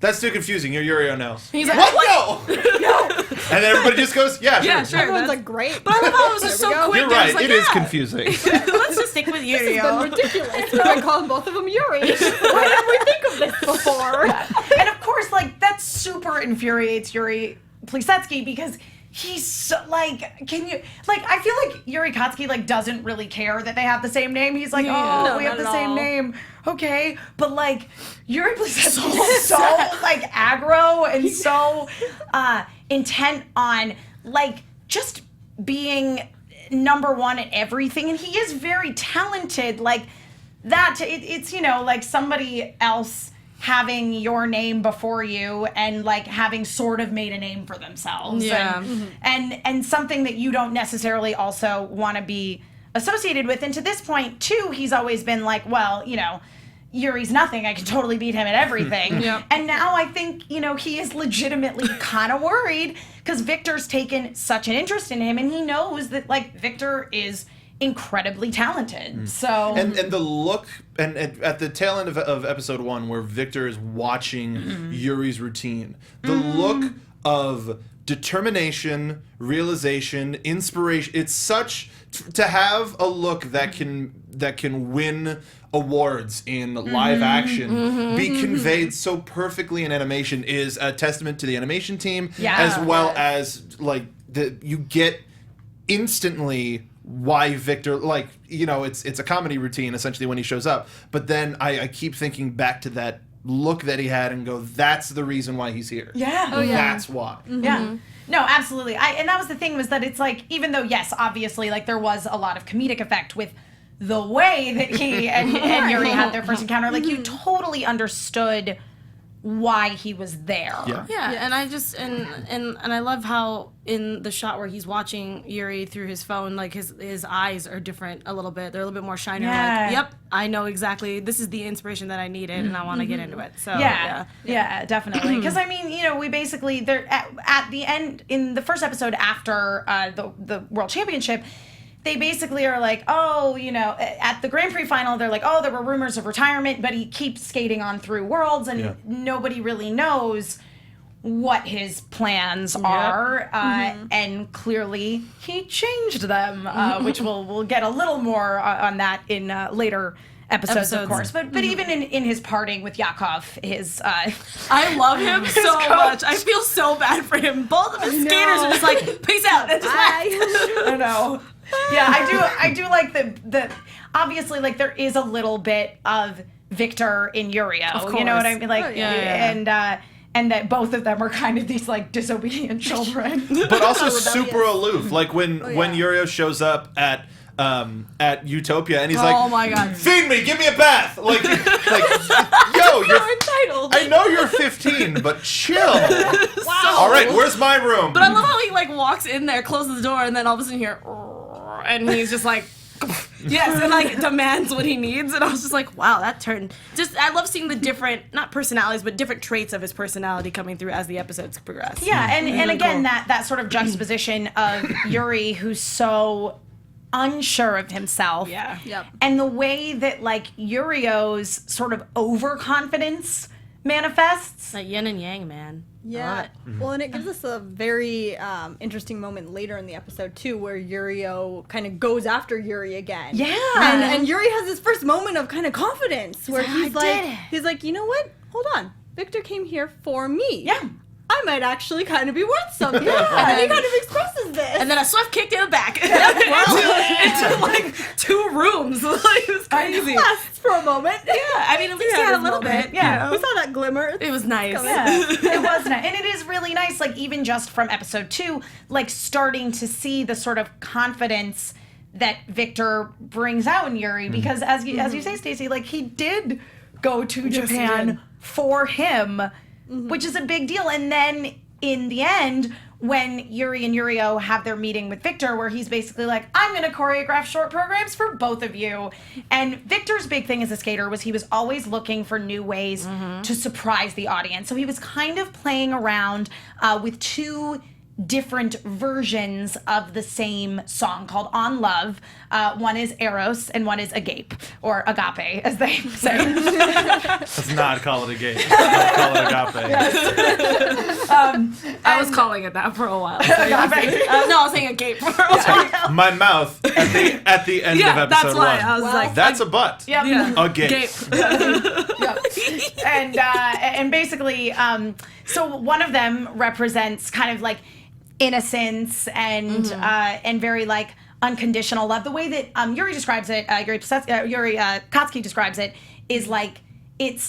That's too confusing. You're Yurio now. He's like, what? No! And then everybody just goes, yeah, sure. Yeah, sure. Everyone's like, great. But I love how it was just so quick. You're I was right. like, It is confusing. Let's just stick with Yuri. This has been ridiculous. But I call both of them Yuri. Why didn't we think of this before? And of course, that super infuriates Yuri Plisetsky because he's so, can you, I feel like Yuri Kotsky, doesn't really care that they have the same name. He's like, No, we have not the at same all. name. Okay. But, Yuri Plisetsky is so, aggro and so intent on, just being number one at everything. And he is very talented. It's, somebody else having your name before you and having sort of made a name for themselves. Yeah. And something that you don't necessarily also want to be associated with. And to this point too, he's always been Yuri's nothing. I can totally beat him at everything. Yep. And now I think, he is legitimately kind of worried because Viktor's taken such an interest in him and he knows that Viktor is incredibly talented. So And the look, and at the tail end of episode 1 where Viktor is watching Yuri's routine, the look of determination, realization, inspiration, it's such to have a look that can win awards in live action be conveyed so perfectly in animation is a testament to the animation team as well as you get instantly why Viktor, like, you know, it's a comedy routine essentially when he shows up, but then I keep thinking back to that look that he had and go, that's the reason why he's here. Yeah. Oh, yeah. That's why. Yeah. No, absolutely. And that was the thing, was that it's like, even though, yes, obviously, like, there was a lot of comedic effect with the way that he and Yuri had their first encounter, like, you totally understood why he was there. Yeah. Yeah, and I just and I love how in the shot where he's watching Yuri through his phone, like his eyes are different a little bit. They're a little bit more shiny. Yeah. Like, yep, I know exactly. This is the inspiration that I needed, and I want to get into it. So Yeah, definitely. Because I mean, you know, we basically there at the end in the first episode after the World Championship, they basically are like, oh, you know, at the Grand Prix final, they're like, oh, there were rumors of retirement, but he keeps skating on through Worlds, and nobody really knows what his plans are, and clearly he changed them, which we'll get a little more on that in later episodes, of course. But even in his parting with Yakov, his I love him so coach. much. I feel so bad for him. Both of his skaters are just like, peace out. And just I know. Yeah, I do like the obviously, like, there is a little bit of Viktor in Yurio. Of You know what I course. mean? Like, and that both of them are kind of these, like, disobedient children. But also super aloof. Like when Yurio shows up at Yu-topia and he's like, oh my god, feed me, give me a bath. Like yo, you're entitled. I know you're 15, but chill. Wow. All right, where's my room? But I love how he like walks in there, closes the door, and then all of a sudden here, and he's just like, yes, and like demands what he needs. And I was just like, wow, that turned. Just I love seeing the different, not personalities, but different traits of his personality coming through as the episodes progress. Yeah, and Really again, cool. that sort of juxtaposition of Yuri, who's so unsure of himself. Yeah. Yep. And the way that, like, Yurio's sort of overconfidence manifests. Like yin and yang, man. Yeah. Well, and it gives us a very interesting moment later in the episode too, where Yurio kind of goes after Yuri again. Yeah. And Yuri has his first moment of kind of confidence where like, "I did it." he's like, you know what? Hold on. Viktor came here for me. Yeah. I might actually kind of be worth something. And he kind of expresses this. And then a swift kick in the back into like 2 rooms. Like, it was crazy. lasts for a moment. Yeah, I mean, at least he had a little bit. Yeah. We saw that glimmer. It was nice. Yeah, it was nice. And it is really nice, like, even just from episode 2, like, starting to see the sort of confidence that Viktor brings out in Yuri, because as you say, Stacey, like, he did go to Japan for him, which is a big deal. And then in the end, when Yuri and Yurio have their meeting with Viktor, where he's basically like, I'm going to choreograph short programs for both of you. And Viktor's big thing as a skater was he was always looking for new ways to surprise the audience. So he was kind of playing around with 2 different versions of the same song called On Love. One is Eros and one is Agape, or Agape, as they say. Let's not call it a game. Let's call it agape. I was calling it that for a while. So no, I was saying a gape for a while. My mouth at the end of Yeah, episode that's why 1. I was like, That's a butt. Yep. yeah. A gape. Gape. And basically, so one of them represents kind of like innocence and very like unconditional love. The way that Yuri describes it, Yuri Kotsky describes it, is like it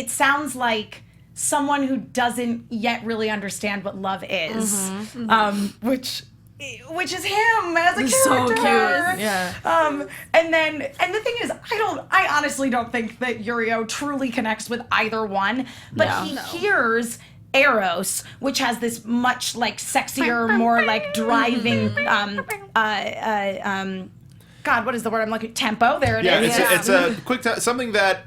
sounds like someone who doesn't yet really understand what love is, which is him as a character. So cute. Yeah. And the thing is, I honestly don't think that Yurio truly connects with either one, but he hears Eros, which has this much like sexier, more like driving, God, what is the word I'm looking? Tempo. There it is. It's a quick something that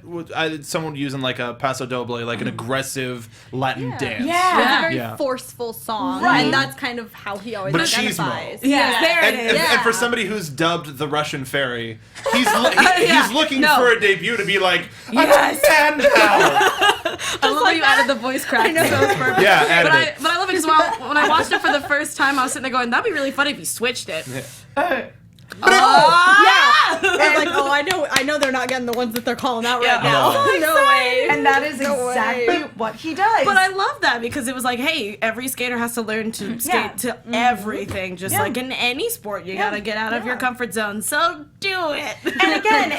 someone would use in like a paso doble, like an aggressive Latin dance. Yeah. It's a very Yeah. forceful song, Right. and that's kind of how he always Machismo. identifies. Yeah. There And, it is. and for somebody who's dubbed the Russian fairy, he's looking for a debut to be like, Yes. man now. I love that you added the voice crack. So it's perfect. Yeah, added it. But I love it as well. When I watched it for the first time, I was sitting there going, that'd be really funny if you switched it. It's like, oh, I know they're not getting the ones that they're calling out right now. No way. And that is exactly what he does. But I love that because it was like, hey, every skater has to learn to skate to everything. Just like in any sport, you gotta get out of your comfort zone. So do it. And again,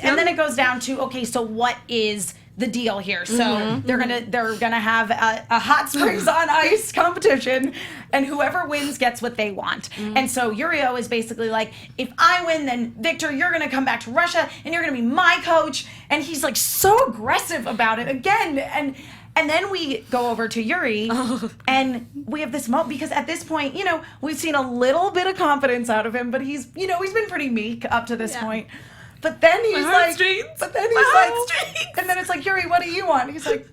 and then it goes down to, okay, so what is the deal here? So they're gonna have a hot springs on ice competition, and whoever wins gets what they want. And so Yurio is basically like, if I win, then Viktor, you're gonna come back to Russia and you're gonna be my coach. And he's like so aggressive about it again. And then we go over to Yuri, and we have this moment, because at this point, we've seen a little bit of confidence out of him, but he's been pretty meek up to this point. But then he's like, and then it's like, Yuri, what do you want? He's like,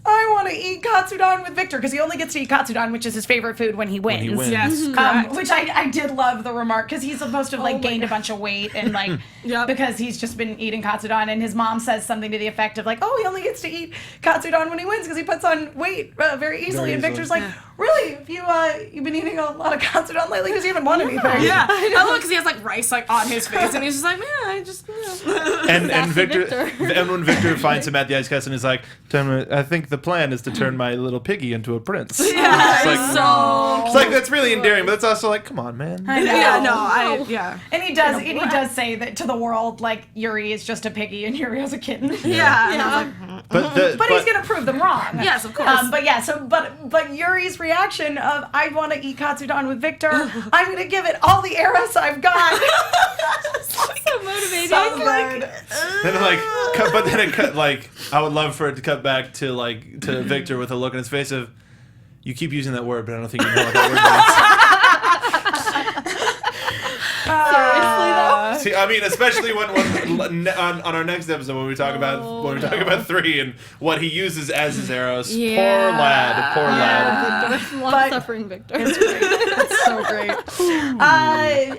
I want to eat katsudon with Viktor, because he only gets to eat katsudon, which is his favorite food when he wins. Yes, which I did love the remark, because he's supposed to have gained a bunch of weight and because he's just been eating katsudon, and his mom says something to the effect of like, oh, he only gets to eat katsudon when he wins because he puts on weight very easily. And Viktor's like, really? You've been eating a lot of katsudon lately because you haven't won anything. Yeah, I love because he has like rice on his face, and he's just like, yeah, I just. And Viktor, and when Viktor finds him at the ice castle, and he's like, I think the plan is to turn my little piggy into a prince. Yeah, it's like that's really endearing, but it's also like, come on, man. I know. Yeah. And he does say that to the world, like, Yuri is just a piggy and Yuri is a kitten. Yeah. But he's gonna prove them wrong. Yes, of course. But Yuri's reaction of, I want to eat katsudon with Viktor, I'm gonna give it all the eros I've got. So motivating. So good. Then it cut I would love for it to cut back to Viktor with a look on his face of, you keep using that word, but I don't think you know what that word Seriously though. See, I mean, especially when on our next episode when we talk about 3 and what he uses as his arrows. Yeah. Poor lad. Long-suffering Viktor. It's so great.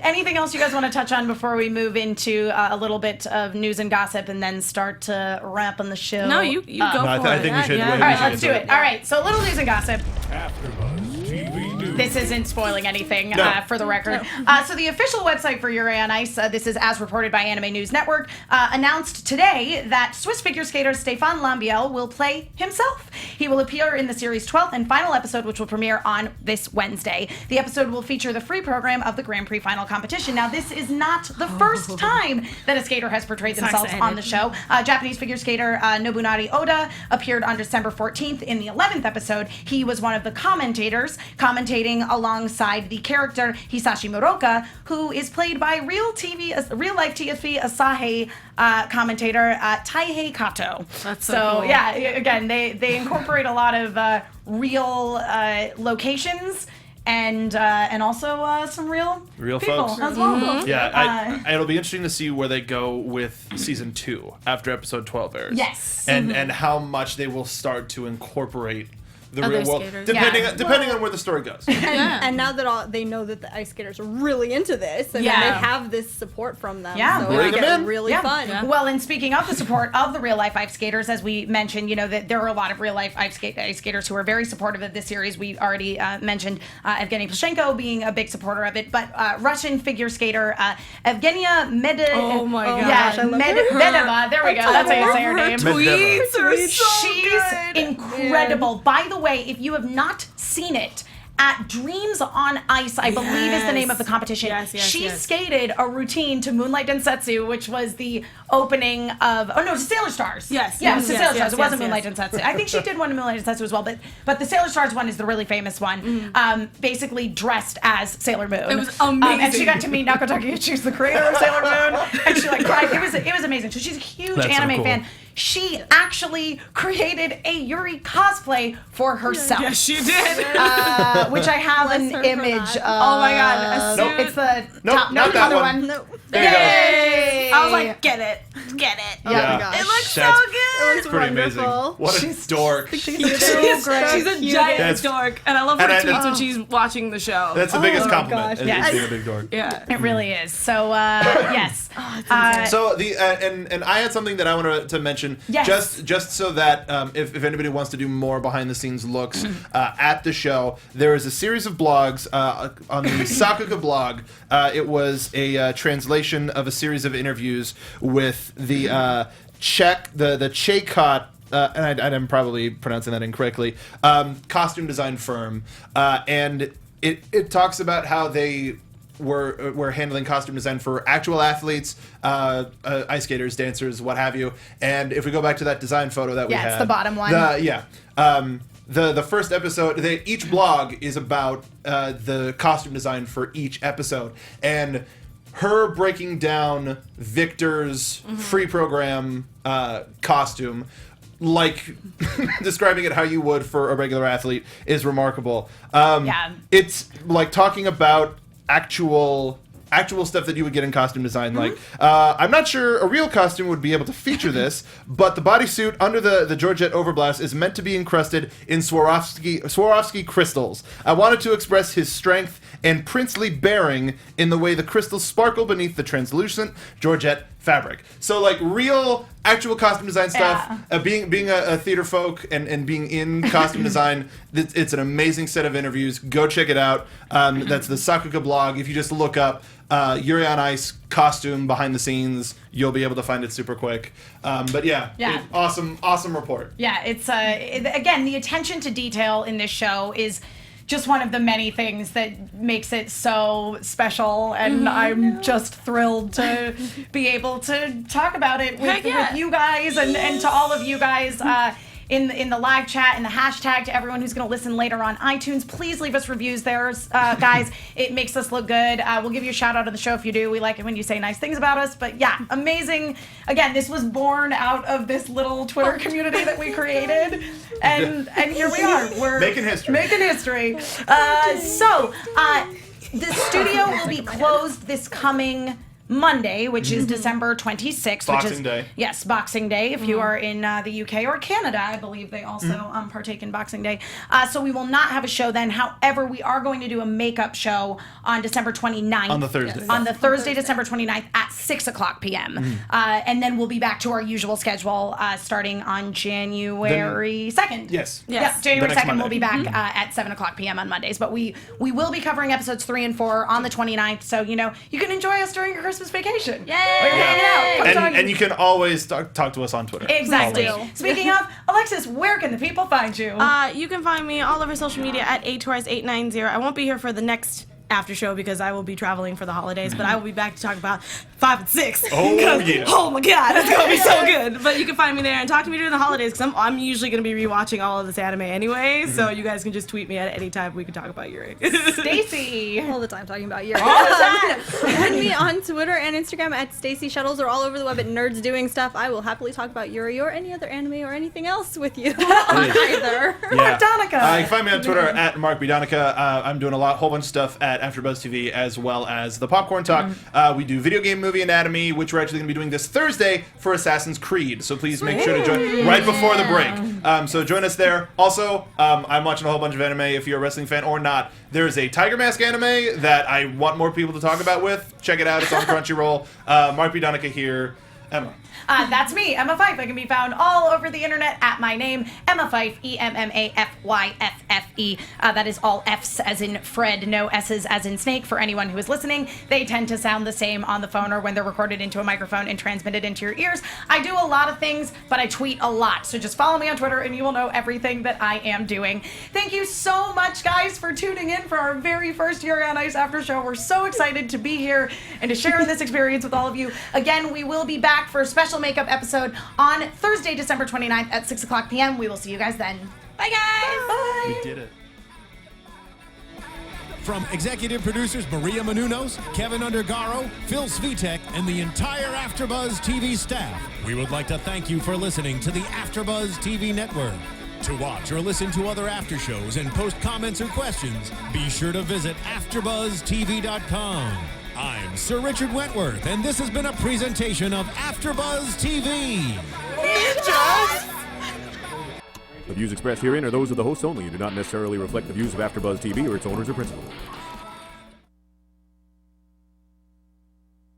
Anything else you guys want to touch on before we move into a little bit of news and gossip and then start to wrap on the show? No, you go for it. I think we should. All right, let's do it. All right, so a little news and gossip. AfterBuzz TV News. This isn't spoiling anything, for the record. So the official website for Yuri on Ice, this is as reported by Anime News Network, announced today that Swiss figure skater Stéphane Lambiel will play himself. He will appear in the series' 12th and final episode, which will premiere on this Wednesday. The episode will feature the free program of the Grand Prix final competition. Now, this is not the first time that a skater has portrayed themselves on the show. Japanese figure skater Nobunari Oda appeared on December 14th in the 11th episode. He was one of the commentators, commentating alongside the character Hisashi Moroka, who is played by real life TV Asahi commentator Taihei Kato. That's so cool. Yeah, again, they incorporate a lot of real locations and also some real people folks as well. Yeah, it'll be interesting to see where they go with season 2 after episode 12 airs. Yes, and how much they will start to incorporate the Other real world, skaters. depending on where the story goes. And now that they know that the ice skaters are really into this, and they have this support from them, so Bring it's them in. really fun. Yeah. Well, and speaking of the support of the real life ice skaters, as we mentioned, that there are a lot of real life ice skaters who are very supportive of this series. We already mentioned Evgeny Plushenko being a big supporter of it, but Russian figure skater Evgenia Oh my gosh, yeah, I love Medvedeva. There we go. That's how you say her name. Tweets are so She's good. incredible. By the way, if you have not seen it, at Dreams on Ice, I believe is the name of the competition. She skated a routine to Moonlight Densetsu, which was the opening of Sailor Stars. Yes. Yeah, it was Sailor Stars. Yes, it wasn't yes. Moonlight Densetsu. I think she did one in Moonlight Densetsu as well, but the Sailor Stars one is the really famous one. Basically dressed as Sailor Moon. It was amazing. And she got to meet Naoko Takeuchi's the creator of Sailor Moon, and she cried. It was amazing. So she's a huge anime fan. She actually created a Yuri cosplay for herself. Yes, she did. Which I have Bless an her for image that. of. Oh my God. It's the Nope, top, not that other one. one. Nope. There you go. Yay! I was like, get it. Oh my gosh. It looks so That's good. It's pretty amazing. wonderful. What a dork. She's so great. She's a Cute. giant That's- dork, and I love her and I- tweets when she's watching the show. That's the biggest my compliment. gosh. Is Yes. being a big dork. yeah. It really is. So yes. So the and I had something that I wanted to mention. Yes. Just so that if anybody wants to do more behind the scenes looks at the show, there is a series of blogs on the Sakuga blog. It was a translation of a series of interviews with the the Chaycott. And I'm probably pronouncing that incorrectly. Costume design firm, and it talks about how they were handling costume design for actual athletes, ice skaters, dancers, what have you. And if we go back to that design photo that we had, it's the bottom one. The first episode, each blog is about the costume design for each episode, and her breaking down Viktor's free program costume, like describing it how you would for a regular athlete, is remarkable. It's like talking about actual stuff that you would get in costume design. Like, I'm not sure a real costume would be able to feature this, but the bodysuit under the Georgette overblouse is meant to be encrusted in Swarovski crystals. I wanted to express his strength and princely bearing in the way the crystals sparkle beneath the translucent Georgette fabric. So, like, real, actual costume design stuff. Being a theater folk and being in costume design, it's an amazing set of interviews. Go check it out. That's the Sakuga blog. If you just look up Yuri on Ice costume behind the scenes, you'll be able to find it super quick. But awesome report. Yeah, it's again, the attention to detail in this show is just one of the many things that makes it so special, and I'm just thrilled to be able to talk about it with you guys and to all of you guys in the live chat and the hashtag. To everyone who's going to listen later on iTunes, please leave us reviews there, guys. It makes us look good. We'll give you a shout out on the show if you do. We like it when you say nice things about us. But yeah, amazing. Again, this was born out of this little Twitter community that we created, and here we are. We're making history. The studio will be closed this coming Monday, which is December 26th. Boxing Day. Yes, Boxing Day. If you are in the UK or Canada, I believe they also partake in Boxing Day. So we will not have a show then. However, we are going to do a makeup show on December 29th. On the Thursday. On the Thursday, December 29th at 6 o'clock p.m. And then we'll be back to our usual schedule starting on January 2nd. Yes. Yeah, January The next 2nd, we'll Monday. be back at 7 o'clock p.m. on Mondays. But we will be covering episodes 3 and 4 on the 29th. So, you can enjoy us during your Christmas vacation. Yay! We're hanging out. And you can always talk to us on Twitter. Exactly. Always. Speaking of, Alexis, where can the people find you? You can find me all over social media at atorres890. I won't be here for the next after show because I will be traveling for the holidays, but I will be back to talk about 5 and 6. Oh, yeah. Oh my god, it's gonna be so good. But you can find me there and talk to me during the holidays because I'm usually gonna be rewatching all of this anime anyway, so you guys can just tweet me at any time. We can talk about Yuri. Stacey. All the time talking about Yuri. All the time. Find me on Twitter and Instagram at Stacey Shuttles, or all over the web at Nerds Doing Stuff. I will happily talk about Yuri or any other anime or anything else with you on either. Mark Donica. You can find me on Twitter at Mark B. Donica. I'm doing whole bunch of stuff at AfterBuzz TV as well as the Popcorn Talk. We do video game movie anatomy, which we're actually going to be doing this Thursday for Assassin's Creed. So please make sure to join right before the break. So join us there. Also, I'm watching a whole bunch of anime. If you're a wrestling fan or not, there's a Tiger Mask anime that I want more people to talk about with. Check it out. It's on Crunchyroll. Mark B. Donica here. Emma. That's me, Emma Fyffe. I can be found all over the internet at my name, Emma Fyffe, EMMAFYFFE. That is all F's as in Fred, no S's as in snake. For anyone who is listening, they tend to sound the same on the phone or when they're recorded into a microphone and transmitted into your ears. I do a lot of things, but I tweet a lot. So just follow me on Twitter and you will know everything that I am doing. Thank you so much, guys, for tuning in for our very first Yuri on Ice after show. We're so excited to be here and to share this experience with all of you. Again, we will be back for a special makeup episode on Thursday, December 29th at 6 o'clock p.m. We will see you guys then. Bye, guys. Bye. We did it. From executive producers Maria Menounos, Kevin Undergaro, Phil Svitek, and the entire AfterBuzz TV staff, we would like to thank you for listening to the AfterBuzz TV network. To watch or listen to other after shows and post comments or questions, be sure to visit AfterBuzzTV.com. I'm Sir Richard Wentworth, and this has been a presentation of AfterBuzz TV. The views expressed herein are those of the hosts only and do not necessarily reflect the views of AfterBuzz TV or its owners or principals.